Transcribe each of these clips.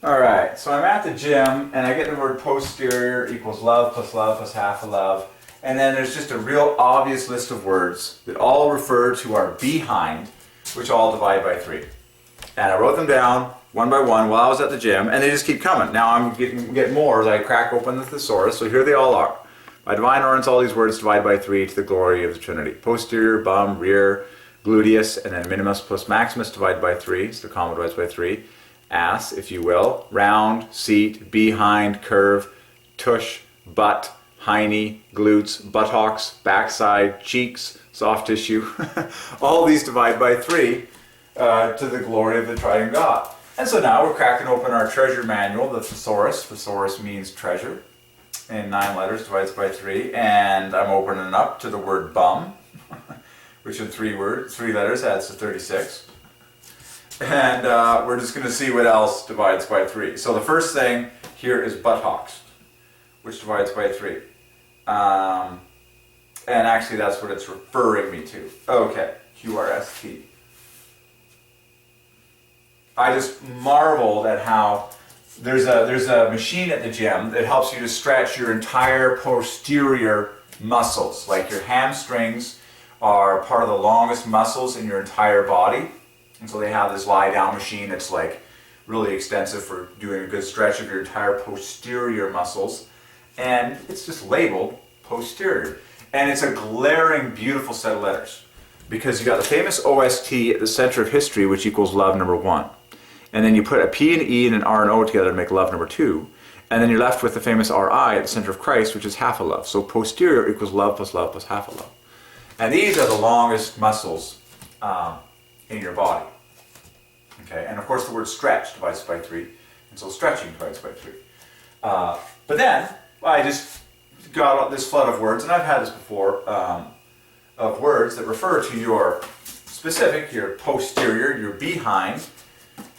Alright, so I'm at the gym and I get the word posterior equals love plus half a love. And then there's just a real obvious list of words that all refer to our behind, which all divide by 3. And I wrote them down one by one while I was at the gym, and they just keep coming. Now I'm getting more as I crack open the thesaurus, so here they all are. By divine ordinance, all these words divide by 3 to the glory of the Trinity. Posterior, bum, rear, gluteus, and then minimus plus maximus divide by 3, so the comma divides by 3. Ass, if you will, round, seat, behind, curve, tush, butt, hiney, glutes, buttocks, backside, cheeks, soft tissue. All these divide by 3 to the glory of the Triune God. And so now we're cracking open our treasure manual, the thesaurus. Thesaurus means treasure, in 9 letters, divides by 3. And I'm opening up to the word bum, which in 3 letters adds to 36. And we're just going to see what else divides by 3. So the first thing here is buttocks, which divides by 3. And actually that's what it's referring me to. Okay, QRST. I just marveled at how there's a machine at the gym that helps you to stretch your entire posterior muscles. Like your hamstrings are part of the longest muscles in your entire body. And so they have this lie-down machine that's like really extensive for doing a good stretch of your entire posterior muscles. And it's just labeled posterior. And it's a glaring, beautiful set of letters. Because you got the famous OST at the center of history, which equals love number 1. And then you put a P and E and an R and O together to make love number 2. And then you're left with the famous RI at the center of Christ, which is half a love. So posterior equals love plus half a love. And these are the longest muscles in your body. Okay, and of course the word stretch divides by 3, and so stretching divides by 3. But then I just got this flood of words, and I've had this before, of words that refer to your specific, your posterior, your behind,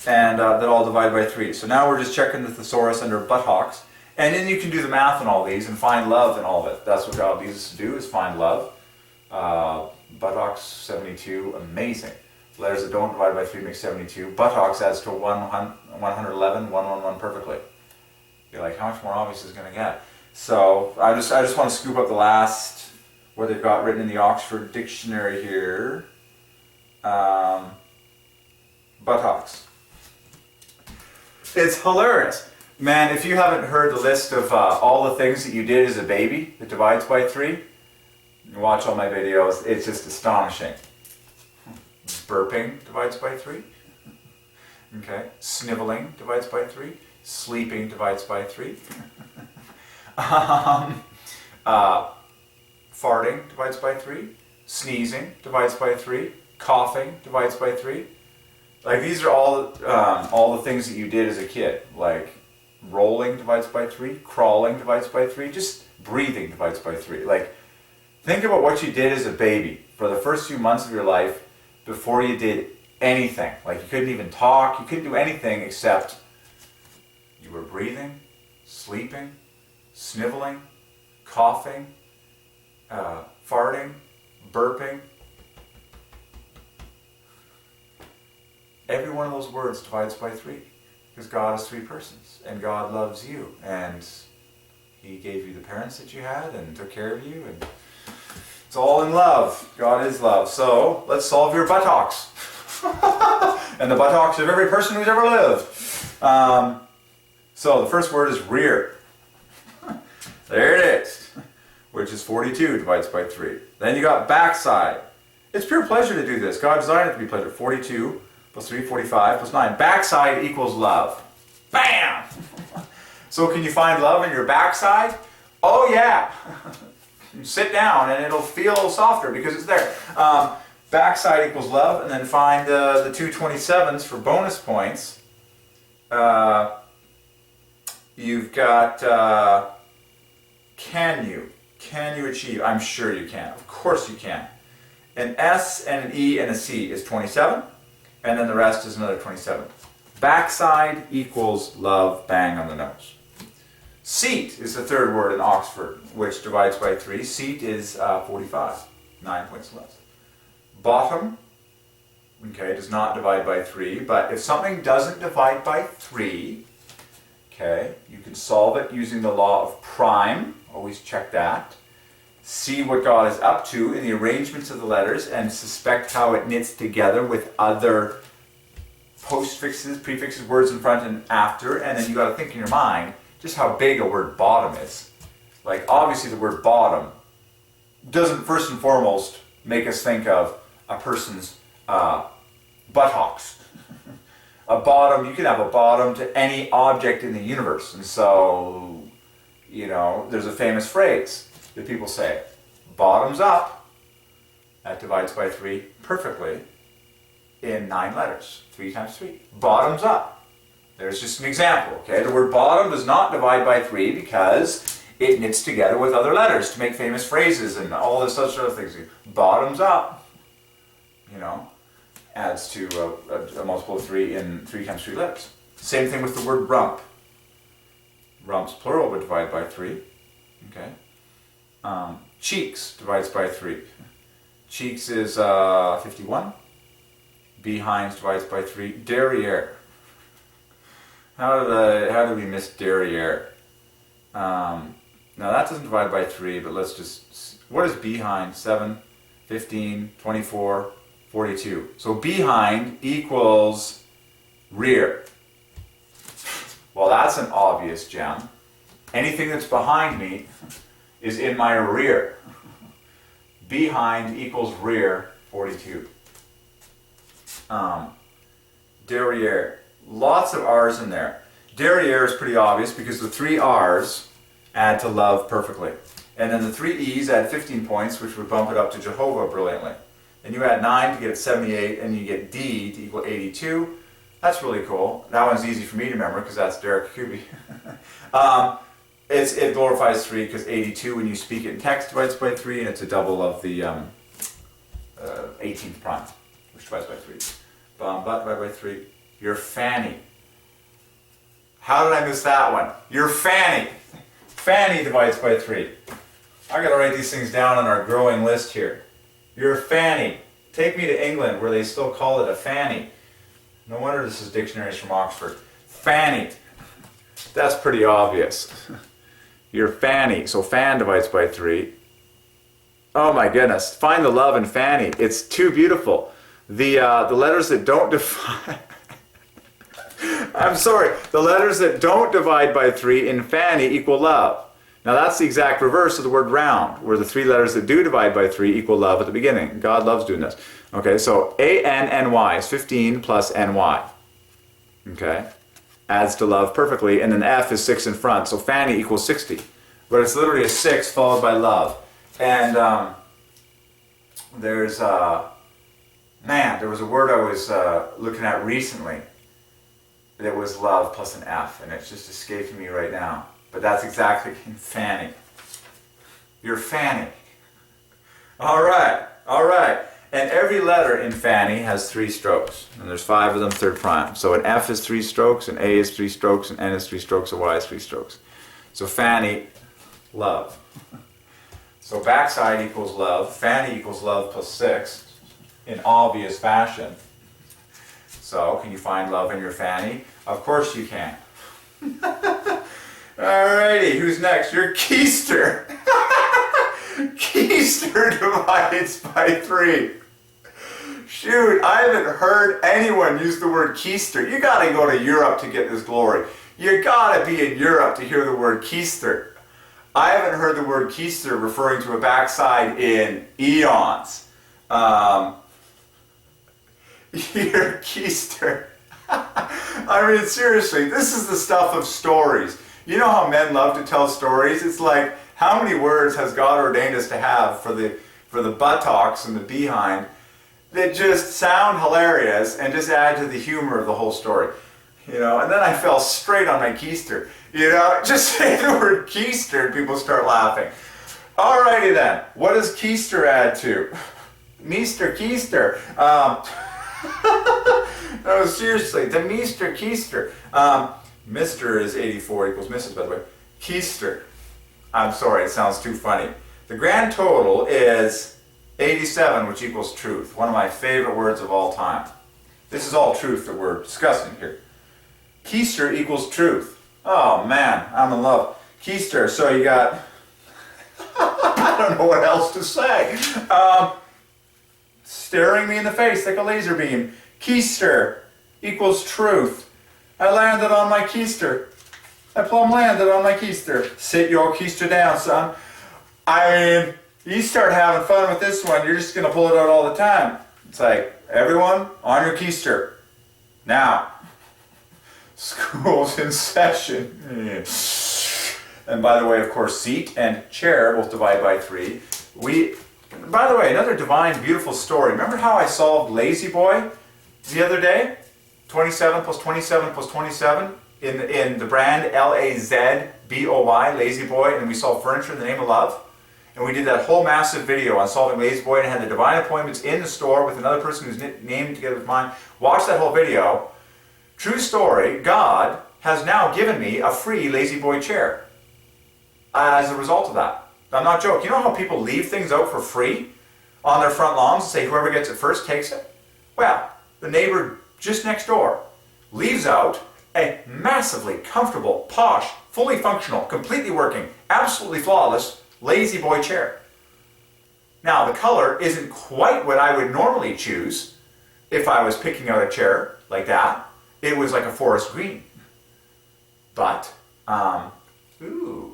and that all divide by 3. So now we're just checking the thesaurus under buttocks, and then you can do the math on all these and find love in all of it. That's what God leads us to do, is find love. Buttocks 72, amazing. Letters that don't divide by 3 make 72. Buttocks adds to 111, 111 perfectly. You're like, how much more obvious is it going to get? So I just want to scoop up the last, what they've got written in the Oxford Dictionary here. Buttocks. It's hilarious. Man, if you haven't heard the list of all the things that you did as a baby that divides by 3, watch all my videos. It's just astonishing. Burping divides by 3. Okay. Sniveling divides by 3. Sleeping divides by 3. Farting divides by 3. Sneezing divides by 3. Coughing divides by 3. Like these are all the things that you did as a kid. Like rolling divides by 3. Crawling divides by 3. Just breathing divides by 3. Like think about what you did as a baby for the first few months of your life before you did anything. Like you couldn't even talk, you couldn't do anything except you were breathing, sleeping, sniveling, coughing, farting, burping. Every one of those words divides by 3 because God is 3 persons and God loves you and He gave you the parents that you had and took care of you, and it's all in love. God is love. So let's solve your buttocks. And the buttocks of every person who's ever lived. So the first word is rear. There it is. Which is 42 divides by 3. Then you got backside. It's pure pleasure to do this. God designed it to be pleasure. 42 plus 3, 45 plus 9. Backside equals love. Bam! So can you find love in your backside? Oh yeah. Sit down and it'll feel softer because it's there. Backside equals love, and then find the 2 27s for bonus points. You've got can you achieve? I'm sure you can. Of course you can. An S and an E and a C is 27, and then the rest is another 27. Backside equals love, bang on the nose. Seat is the third word in Oxford, which divides by 3. Seat is 45, 9 points less. Bottom, okay, does not divide by 3, but if something doesn't divide by 3, Okay, you can solve it using the law of prime. Always check that. See what God is up to in the arrangements of the letters and suspect how it knits together with other postfixes, prefixes, words in front and after. And then you got to think in your mind just how big a word bottom is. Like, obviously the word bottom doesn't first and foremost make us think of a person's buttocks. A bottom, you can have a bottom to any object in the universe. And so, you know, there's a famous phrase that people say, bottoms up. That divides by 3 perfectly in 9 letters. 3 times 3. Bottoms up. There's just an example, okay? The word bottom does not divide by 3 because it knits together with other letters to make famous phrases and all this such sort of things. Bottoms up, you know, adds to a multiple of 3 in 3 times 3 letters. Same thing with the word rump. Rumps plural would divide by 3, okay? Cheeks divides by 3. Cheeks is 51. Behinds divides by 3. Derriere. How did we miss derriere? Now that doesn't divide by 3, but let's just... What is behind? 7, 15, 24, 42. So behind equals rear. Well, that's an obvious gem. Anything that's behind me is in my rear. Behind equals rear, 42. Derriere. Lots of R's in there. Derriere is pretty obvious because the 3 R's add to love perfectly. And then the 3 E's add 15 points, which would bump it up to Jehovah brilliantly. And you add 9 to get it 78, and you get D to equal 82. That's really cool. That one's easy for me to remember because that's Derek Kuby. It glorifies 3 because 82, when you speak it in text, divides by 3, and it's a double of the 18th prime, which divides by 3. But divided by 3. You're Fanny. How did I miss that one? You're Fanny. Fanny divides by 3. I gotta write these things down on our growing list here. You're Fanny. Take me to England where they still call it a fanny. No wonder this is dictionaries from Oxford. Fanny. That's pretty obvious. You're Fanny. So fan divides by 3. Oh my goodness. Find the love in Fanny. It's too beautiful. The letters that don't divide... I'm sorry. The letters that don't divide by 3 in Fanny equal love. Now that's the exact reverse of the word round, where the 3 letters that do divide by 3 equal love at the beginning. God loves doing this. Okay, so A-N-N-Y is 15 plus N-Y. Okay? Adds to love perfectly, and then F is 6 in front, so Fanny equals 60. But it's literally a 6 followed by love. And there's there was a word I was looking at recently that was love plus an F, and it's just escaping me right now. But that's exactly Fanny. You're Fanny. All right. And every letter in Fanny has 3 strokes, and there's 5 of them third prime. So an F is 3 strokes, an A is 3 strokes, an N is 3 strokes, a Y is 3 strokes. So Fanny, love. So backside equals love. Fanny equals love plus 6 in obvious fashion. So can you find love in your Fanny? Of course you can. Alrighty, who's next? You're Keister. Keister divides by 3. Shoot, I haven't heard anyone use the word Keister. You gotta go to Europe to get this glory. You gotta be in Europe to hear the word Keister. I haven't heard the word Keister referring to a backside in eons. You're Keister. I mean, seriously, this is the stuff of stories. You know how men love to tell stories? It's like, how many words has God ordained us to have for the buttocks and the behind that just sound hilarious and just add to the humor of the whole story? You know, and then I fell straight on my keister. You know, just say the word keister and people start laughing. Alrighty then, what does keister add to? Meester Keister. No, seriously, the Meester Keister. Mr. is 84 equals Mrs., by the way. Keister. I'm sorry, it sounds too funny. The grand total is 87, which equals truth. One of my favorite words of all time. This is all truth that we're discussing here. Keister equals truth. Oh man, I'm in love. Keister, so you got, I don't know what else to say. Staring me in the face like a laser beam. Keister equals truth. I landed on my keister. I plumb landed on my keister. Sit your keister down, son. I mean, you start having fun with this one, you're just going to pull it out all the time. It's like, everyone, on your keister. Now, school's in session. And by the way, of course, seat and chair both divide by 3. By the way, another divine, beautiful story. Remember how I solved Lazy Boy the other day? 27 plus 27 plus 27 in the brand Lazboy, Lazy Boy, and we solved furniture in the name of love. And we did that whole massive video on solving Lazy Boy and had the divine appointments in the store with another person who's named together with mine. Watch that whole video. True story, God has now given me a free Lazy Boy chair as a result of that. I'm not joking. You know how people leave things out for free on their front lawns and say whoever gets it first takes it? Well, the neighbor just next door leaves out a massively comfortable, posh, fully functional, completely working, absolutely flawless Lazy Boy chair. Now, the color isn't quite what I would normally choose if I was picking out a chair like that. It was like a forest green. But,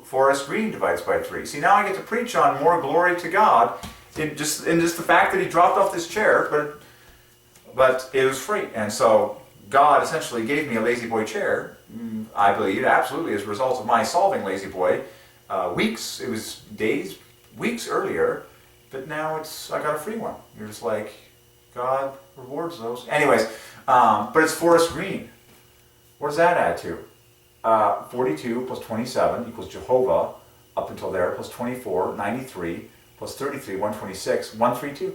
forest green divides by 3. See, now I get to preach on more glory to God in just the fact that he dropped off this chair, but it was free. And so God essentially gave me a Lazy Boy chair, I believe, absolutely as a result of my solving Lazy Boy. It was days, weeks earlier, but now I got a free one. You're just like, God rewards those. Anyways, but it's forest green. What does that add to? 42 plus 27 equals Jehovah, up until there, plus 24, 93, plus 33, 126, 132.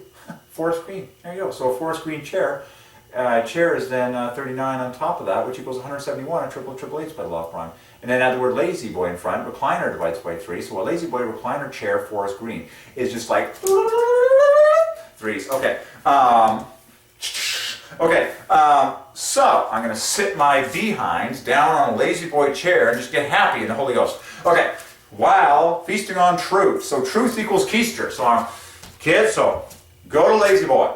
Forest green. There you go. So a forest green chair. Chair is then 39 on top of that, which equals 171, and triple H by the law of prime. And then add the word Lazy Boy in front. Recliner divides by 3. So a Lazy Boy recliner chair, forest green, is just like 3s. Okay. So I'm going to sit my behind down on a Lazy Boy chair and just get happy in the Holy Ghost. Okay. While feasting on truth. So truth equals keister. So kids, so go to Lazy Boy,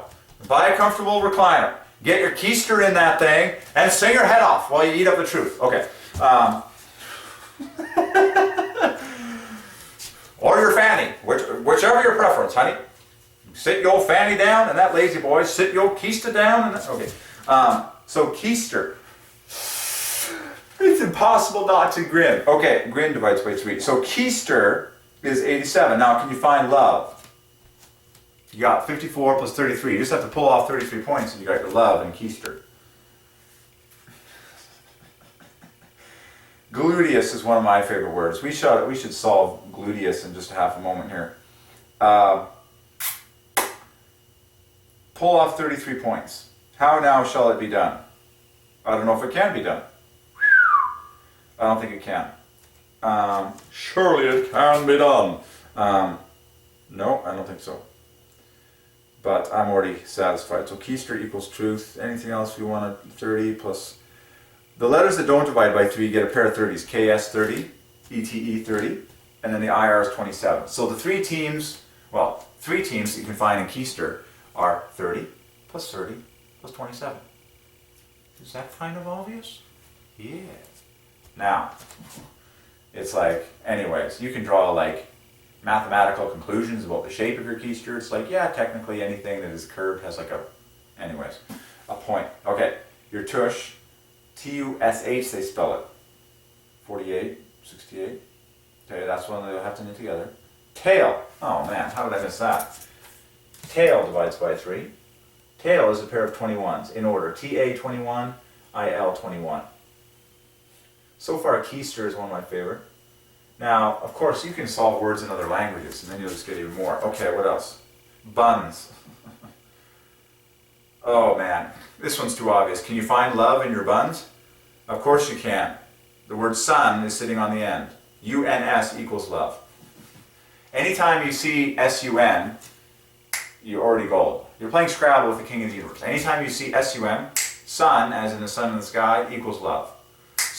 buy a comfortable recliner, get your keister in that thing, and sing your head off while you eat up the truth. Okay. Or your fanny, whichever your preference, honey. Sit your fanny down, and that Lazy Boy, sit your keister down. Okay. So keister. It's impossible not to grin. Okay, grin divides by 3. So keister is 87. Now, can you find love? You got 54 plus 33. You just have to pull off 33 points, and you got your love and keister. Gluteus is one of my favorite words. We should solve gluteus in just a half a moment here. Pull off 33 points. How now shall it be done? I don't know if it can be done. I don't think it can. Surely it can be done. No, I don't think so. But I'm already satisfied. So keister equals truth. Anything else we want? 30 plus... The letters that don't divide by 3 get a pair of 30s. KS 30, ETE 30, and then the IR is 27. So the three teams that you can find in keister are 30 plus 30 plus 27. Is that kind of obvious? Yeah. Now, it's like, anyways, you can draw like mathematical conclusions about the shape of your keister. It's like, yeah, technically anything that is curved has like a point. Okay, your tush, Tush, they spell it. 48, 68. Okay, that's one they'll have to knit together. Tail. Oh man, how did I miss that? Tail divides by 3. Tail is a pair of 21s in order. TA 21, IL 21. So far, keister is one of my favorite. Now, of course, you can solve words in other languages, and then you'll just get even more. Okay, what else? Buns. Oh man, this one's too obvious. Can you find love in your buns? Of course you can. The word sun is sitting on the end. UNS equals love. Anytime you see SUN, you're already gold. You're playing Scrabble with the King of the Universe. Anytime you see SUN, sun, as in the sun in the sky, equals love.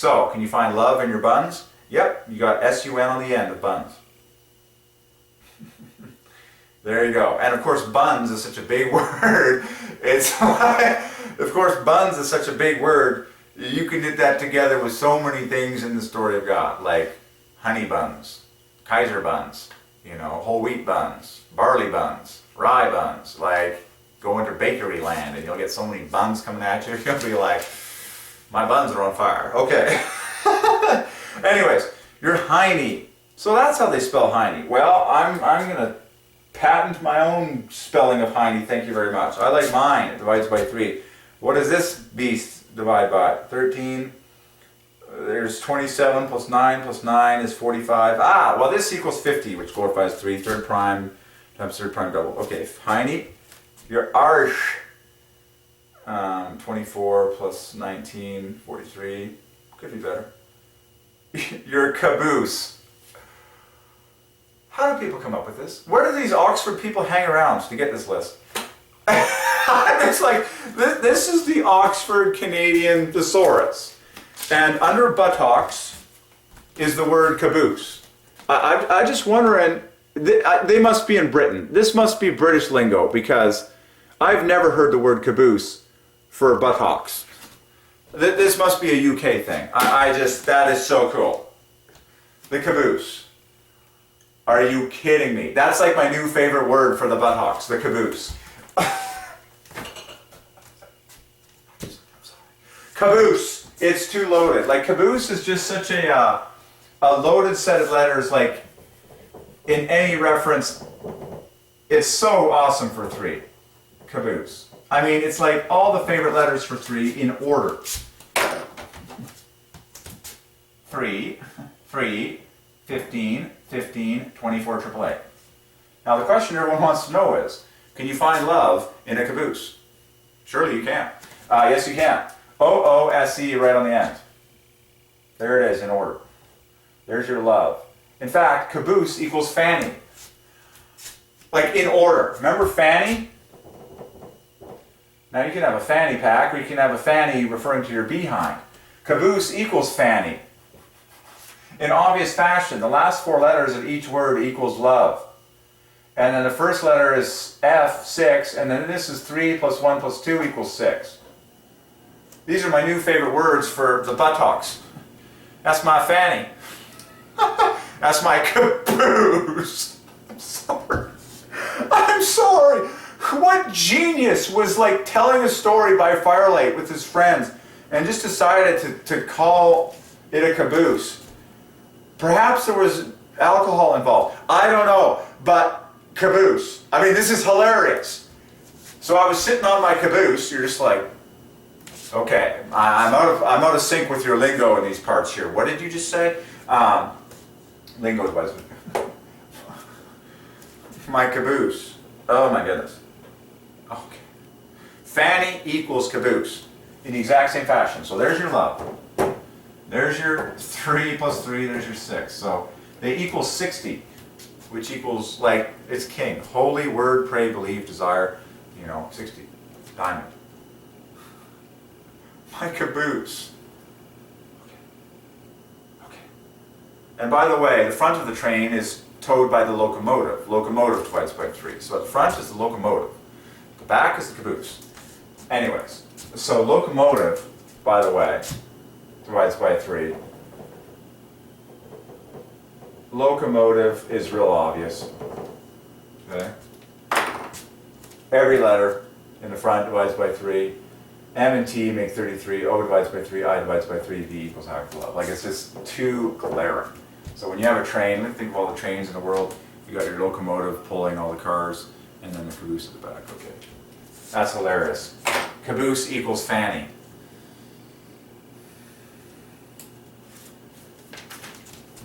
So, can you find love in your buns? Yep, you got S-U-N on the end of buns. There you go. And of course, buns is such a big word. It's like, of course, buns is such a big word. You can get that together with so many things in the story of God, like honey buns, Kaiser buns, you know, whole wheat buns, barley buns, rye buns. Like, go into bakery land and you'll get so many buns coming at you. You'll be like, my buns are on fire. Okay. Anyways, your hiney. So that's how they spell hiney. Well, I'm going to patent my own spelling of hiney. Thank you very much. I like mine. It divides by 3. What does this beast divide by? 13. There's 27 plus 9 is 45. Ah, well this equals 50, which glorifies 3. Third prime times third prime double. Okay, hiney. Your arsh. 24 plus 19, 43. Could be better. Your caboose. How do people come up with this? Where do these Oxford people hang around to get this list? It's like, this is the Oxford Canadian thesaurus. And under buttocks is the word caboose. I just wondering, they must be in Britain. This must be British lingo, because I've never heard the word caboose for buttocks. This must be a UK thing. That is so cool. The caboose. Are you kidding me? That's like my new favorite word for the buttocks, the caboose. Caboose. It's too loaded. Like, caboose is just such a loaded set of letters. Like, in any reference, it's so awesome for 3. Caboose. I mean, it's like all the favorite letters for 3 in order. 3, 15, 15, 24, AAA. Now the question everyone wants to know is, can you find love in a caboose? Surely you can. Yes, you can. O-O-S-E right on the end. There it is in order. There's your love. In fact, caboose equals fanny. Like in order. Remember fanny? Now you can have a fanny pack, or you can have a fanny referring to your behind. Caboose equals fanny. In obvious fashion, the last 4 letters of each word equals love. And then the first letter is F, 6, and then this is 3 plus 1 plus 2 equals 6. These are my new favorite words for the buttocks. That's my fanny. That's my caboose. I'm sorry. I'm sorry. What genius was like telling a story by firelight with his friends and just decided to call it a caboose? Perhaps there was alcohol involved. I don't know. But caboose. I mean, this is hilarious. So I was sitting on my caboose. You're just like, okay, I'm out of sync with your lingo in these parts here. What did you just say? Lingo is what my caboose. Oh my goodness. Okay. Fanny equals caboose in the exact same fashion. So there's your love. There's your 3 plus 3, there's your 6. So they equal 60, which equals, like, it's king. Holy, word, pray, believe, desire, 60. Diamond. My caboose. Okay. And by the way, the front of the train is towed by the locomotive. Locomotive divides by 3. So at the front is the locomotive. The back is the caboose. Anyways, so locomotive, by the way, divides by 3. Locomotive is real obvious. Okay? Every letter in the front divides by 3. M and T make 33. O divides by 3. I divides by 3. V equals half love. Like, it's just too glaring. So when you have a train, think of all the trains in the world. You got your locomotive pulling all the cars, and then the caboose at the back. Okay. That's hilarious. Caboose equals fanny.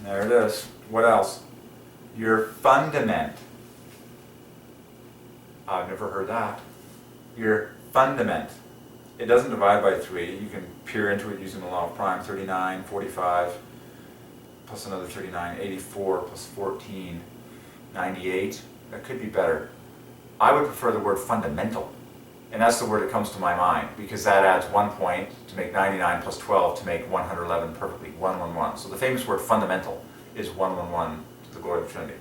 There it is. What else? Your fundament. I've never heard that. Your fundament. It doesn't divide by 3. You can peer into it using the law of prime. 39, 45, plus another 39, 84, plus 14, 98. That could be better. I would prefer the word fundamental. And that's the word that comes to my mind, because that adds 1 point to make 99 plus 12 to make 111 perfectly, 111. So the famous word fundamental is 111 to the glory of the Trinity.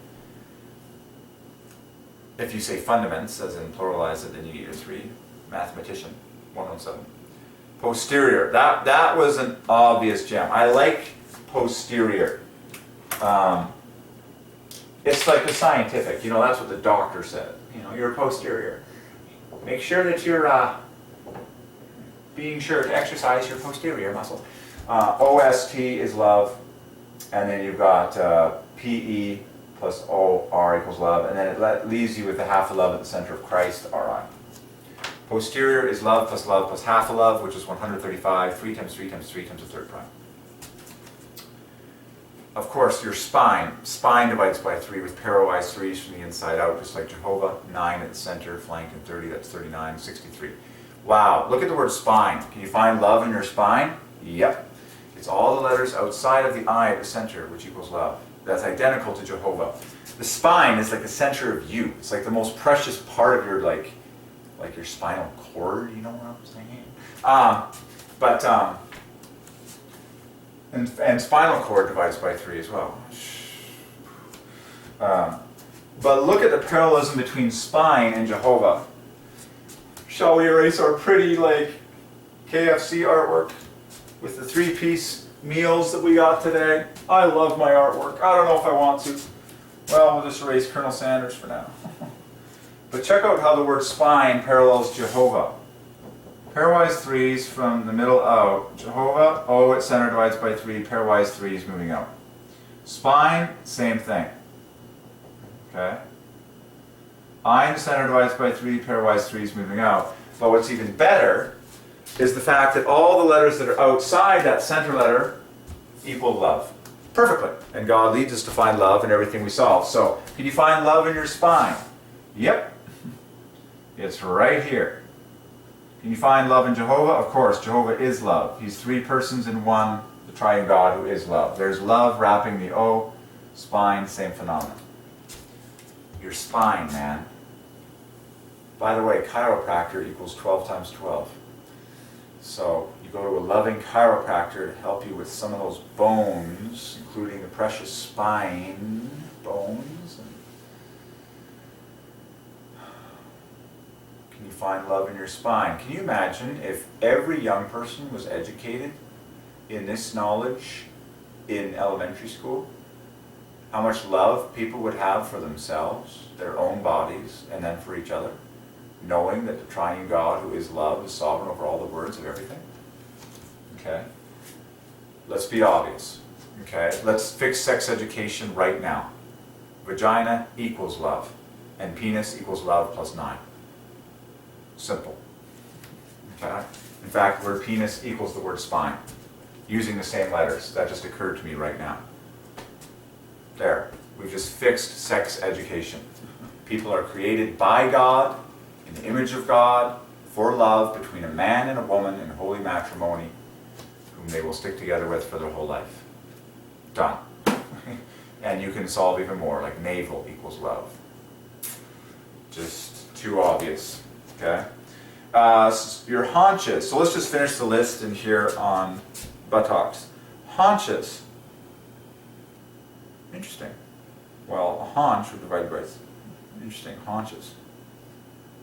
If you say fundaments, as in pluralize it, then you get your 3. Mathematician, 117. Posterior, that was an obvious gem. I like posterior. It's like the scientific, that's what the doctor said. You're posterior. Make sure that you're being sure to exercise your posterior muscle. OST is love, and then you've got PE plus OR equals love, and then it leaves you with the half a love at the center of Christ, RI. Posterior is love plus half a love, which is 135, 3 times 3 times 3 times the third prime. Of course, your spine divides by 3 with pairwise 3s from the inside out, just like Jehovah. 9 at the center, flanked in 30, that's 39, 63. Wow, look at the word spine. Can you find love in your spine? Yep. It's all the letters outside of the I at the center, which equals love. That's identical to Jehovah. The spine is like the center of you. It's like the most precious part of your, like your spinal cord, you know what I'm saying? And spinal cord divides by 3 as well. But look at the parallelism between spine and Jehovah. Shall we erase our pretty KFC artwork with the 3-piece meals that we got today? I love my artwork. I don't know if I want to. Well, we'll just erase Colonel Sanders for now. But check out how the word spine parallels Jehovah. Pairwise 3s from the middle out. Jehovah, O at center divides by 3, pairwise 3s moving out. Spine, same thing. Okay? I in the center divides by 3, pairwise 3s moving out. But what's even better is the fact that all the letters that are outside that center letter equal love. Perfectly. And God leads us to find love in everything we solve. So, can you find love in your spine? Yep. It's right here. Can you find love in Jehovah? Of course, Jehovah is love. He's 3 persons in one, the Triune God who is love. There's love wrapping the O, spine, same phenomenon. Your spine, man. By the way, chiropractor equals 12 times 12. So you go to a loving chiropractor to help you with some of those bones, including the precious spine bones. Can you find love in your spine? Can you imagine if every young person was educated in this knowledge in elementary school? How much love people would have for themselves, their own bodies, and then for each other, knowing that the Triune God who is love is sovereign over all the words of everything. Okay? Let's be obvious. Okay? Let's fix sex education right now. Vagina equals love, and penis equals love plus 9. Simple. Okay? In fact, the word penis equals the word spine, using the same letters. That just occurred to me right now. There. We've just fixed sex education. People are created by God, in the image of God, for love between a man and a woman in holy matrimony, whom they will stick together with for their whole life. Done. And you can solve even more, like navel equals love. Just too obvious. Okay? Your haunches. So let's just finish the list in here on buttocks. Haunches. Interesting. Well, a haunch would divide by... Interesting. Haunches.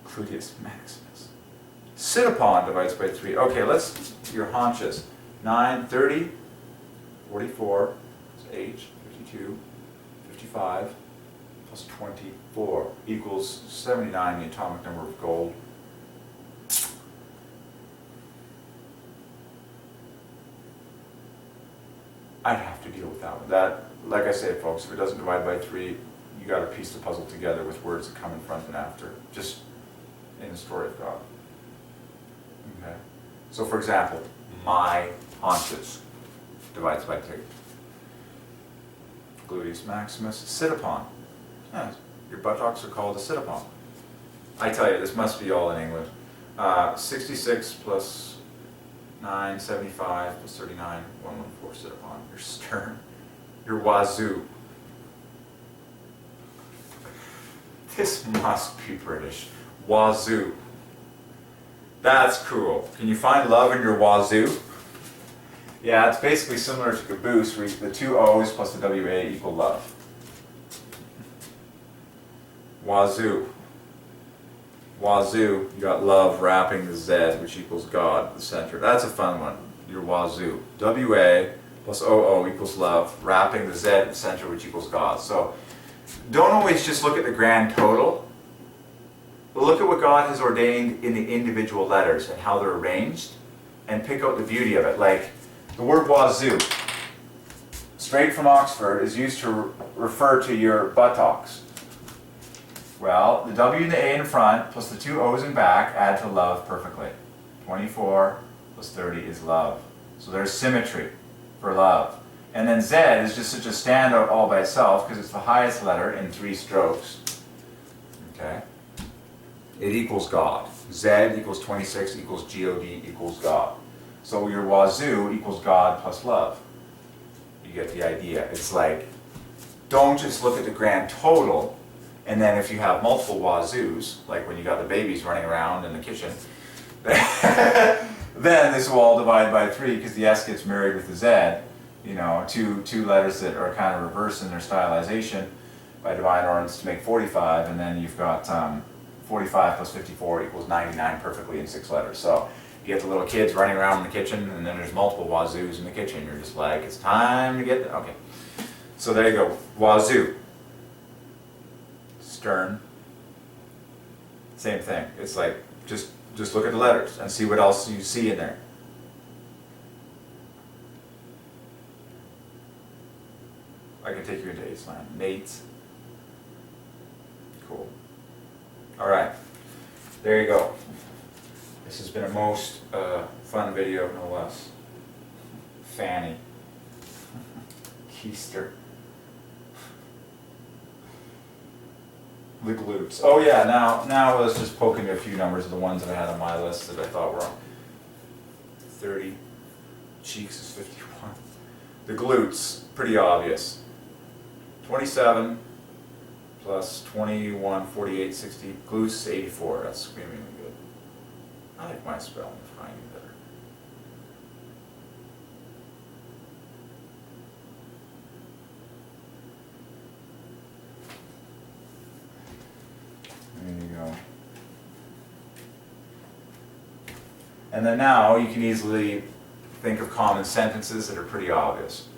Gluteus maximus. Sit upon divides by 3. Okay, let's... Your haunches. 9, 30, 44, that's H, 52, 55, plus 24 equals 79, the atomic number of gold. I'd have to deal with that one. That, like I say, folks, if it doesn't divide by 3, you got to piece the puzzle together with words that come in front and after, just in the story of God. Okay? So, for example, my haunches divides by 3. Gluteus maximus, sit upon. Yes, your buttocks are called a sit upon. I tell you, this must be all in English. 66 plus 9, 75 plus 39, 114, sit upon. Your stern, your wazoo. This must be British. Wazoo. That's cool. Can you find love in your wazoo? Yeah, it's basically similar to caboose, where the two O's plus the WA equal love. Wazoo. Wazoo, you got love wrapping the Z, which equals God, the center. That's a fun one, your wazoo. WA plus OO equals love, wrapping the Z at the center, which equals God. So don't always just look at the grand total, but look at what God has ordained in the individual letters and how they're arranged, and pick out the beauty of it. Like the word wazoo, straight from Oxford, is used to refer to your buttocks. Well, the W and the A in front plus the two O's in back add to love perfectly. 24 plus 30 is love. So there's symmetry for love. And then Z is just such a standout all by itself because it's the highest letter in 3 strokes. Okay? It equals God. Z equals 26 equals G-O-D equals God. So your wazoo equals God plus love. You get the idea. It's like, don't just look at the grand total, and then if you have multiple wazoos, like when you got the babies running around in the kitchen, then this will all divide by 3 because the S gets married with the Z, you know, two letters that are kind of reversed in their stylization by Divine Ordinance to make 45, and then you've got 45 plus 54 equals 99 perfectly in 6 letters. So you get the little kids running around in the kitchen, and then there's multiple wazoos in the kitchen. You're just like, it's time to get, okay. So there you go, wazoo. Stern, same thing. It's like, just look at the letters and see what else you see in there. I can take you into Islam. Mates. Cool. Alright, there you go. This has been a most fun video, no less. Fanny. Keister. The glutes. Oh yeah, now let's just poke into a few numbers of the ones that I had on my list that I thought were 30. Cheeks is 51. The glutes, pretty obvious. 27 plus 21, 48, 60. Glutes 84. That's screamingly good. I like my spelling of finding better. There you go. And then now you can easily think of common sentences that are pretty obvious.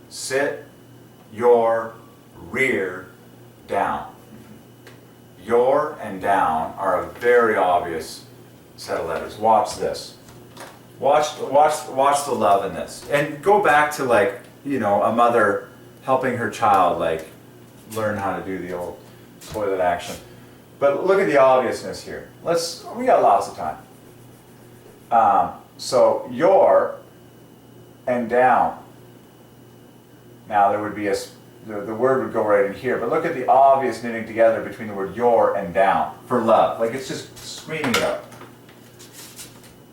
Sit your rear down. Your and down are a very obvious set of letters. Watch this. Watch the love in this. And go back to, like, you know, a mother helping her child, like, learn how to do the old toilet action. But look at the obviousness here. We got lots of time. So your and down. Now there would be the word would go right in here, but look at the obvious knitting together between the word your and down for love. Like, it's just screaming it out.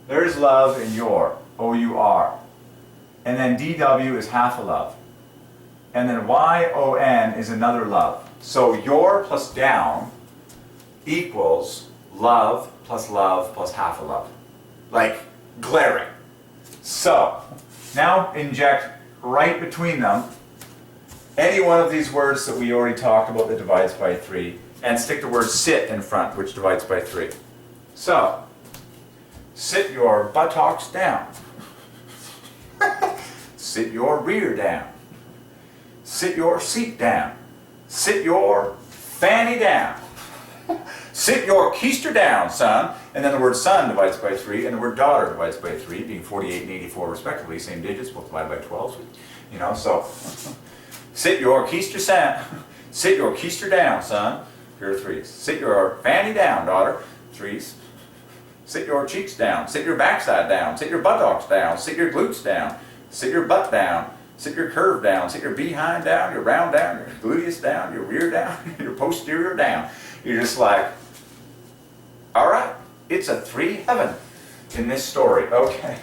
There's love in your, O-U-R. And then D-W is half a love. And then Y-O-N is another love. So your plus down equals love plus half a love. Like, glaring. So, now inject right between them any one of these words that we already talked about that divides by 3, and stick the word sit in front, which divides by 3. So, sit your buttocks down. Sit your rear down. Sit your seat down. Sit your fanny down. Sit your keister down, son. And then the word son divides by 3, and the word daughter divides by 3, being 48 and 84 respectively, same digits, multiplied by 12. You know, so sit your keister down. Sit your keister down, son. Here are 3s. Sit your fanny down, daughter. 3s. Sit your cheeks down. Sit your backside down. Sit your buttocks down. Sit your glutes down. Sit your butt down. Sit your curve down. Sit your behind down. Your round down. Your gluteus down. Your rear down. Your posterior down. You're just like, all right, it's a 3 heaven in this story. Okay.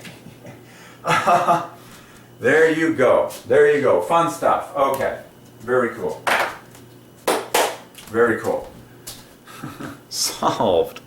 There you go. There you go. Fun stuff. Okay. Very cool. Very cool. Solved.